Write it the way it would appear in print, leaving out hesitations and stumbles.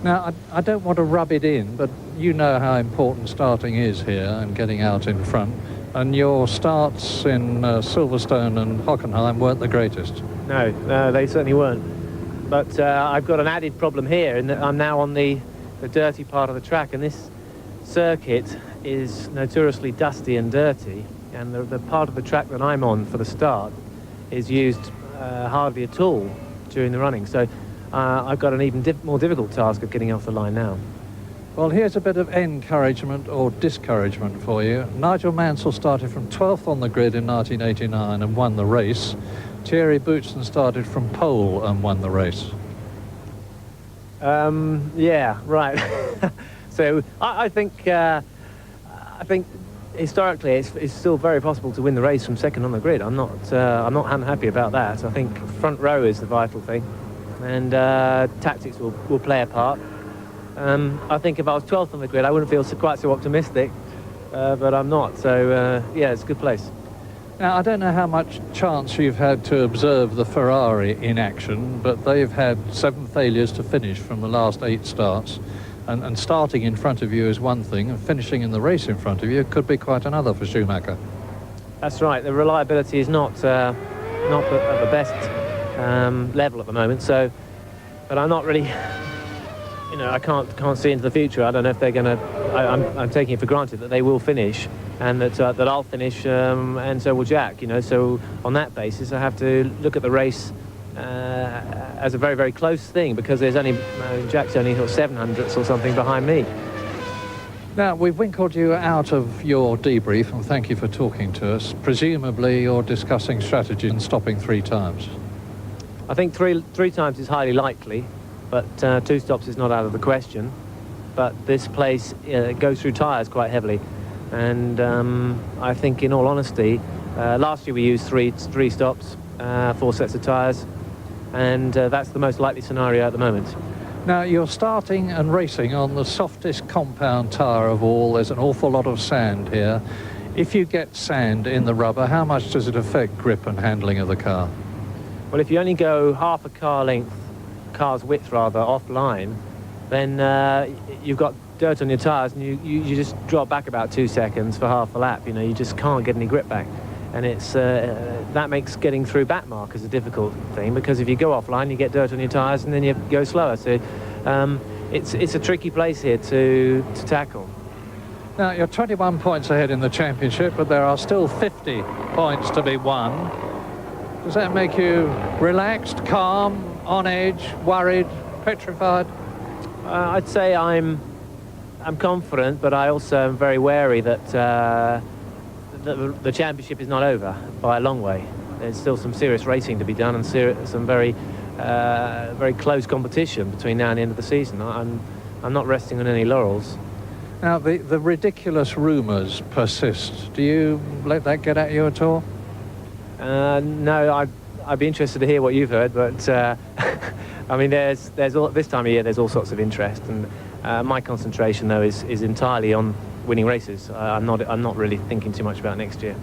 Now, I don't want to rub it in, but you know how important starting is here and getting out in front. And your starts in Silverstone and Hockenheim weren't the greatest. No, they certainly weren't. But I've got an added problem here in that I'm now on the dirty part of the track, and this circuit is notoriously dusty and dirty, and the part of the track that I'm on for the start is used hardly at all during the running. So I've got an even more difficult task of getting off the line now. Well, here's a bit of encouragement or discouragement for you. Nigel Mansell started from 12th on the grid in 1989 and won the race. Thierry Boutsen started from pole and won the race. Yeah, right. So I think historically it's still very possible to win the race from second on the grid. I'm not unhappy about that. I think front row is the vital thing, and tactics will play a part. I think if I was 12th on the grid, I wouldn't feel quite so optimistic, but I'm not. So yeah, it's a good place. Now, I don't know how much chance you've had to observe the Ferrari in action, but they've had 7 failures to finish from the last 8 starts. And starting in front of you is one thing, and finishing in the race in front of you could be quite another for Schumacher. That's right. The reliability is not at the best level at the moment. So, but I'm not really, I can't see into the future. I don't know if they're going to. I'm taking it for granted that they will finish, and that I'll finish, and so will Jack. So on that basis, I have to look at the race as a very, very close thing, because there's only Jack's only 700ths or something behind me. Now, we've winkled you out of your debrief, and thank you for talking to us. Presumably you're discussing strategy and stopping 3 times. I think three times is highly likely, but 2 stops is not out of the question. But this place goes through tyres quite heavily, and I think, in all honesty, last year we used three stops, 4 sets of tyres, and that's the most likely scenario at the moment. Now, you're starting and racing on the softest compound tyre of all. There's an awful lot of sand here. If you get sand in the rubber, how much does it affect grip and handling of the car? Well, if you only go half a car's width rather, offline, then you've got dirt on your tyres, and you just drop back about 2 seconds for half a lap. You just can't get any grip back. And it's that makes getting through back markers a difficult thing, because if you go offline, you get dirt on your tyres and then you go slower. So it's a tricky place here to tackle. Now, you're 21 points ahead in the championship, but there are still 50 points to be won. Does that make you relaxed, calm, on edge, worried, petrified? I'd say I'm confident, but I also am very wary that the championship is not over by a long way. There's still some serious racing to be done, and some very close competition between now and the end of the season. I'm not resting on any laurels. Now, the ridiculous rumours persist. Do you let that get at you at all? No, I'd be interested to hear what you've heard, but I mean, there's this time of year there's all sorts of interest, and my concentration though is entirely on winning races. I'm not really thinking too much about next year.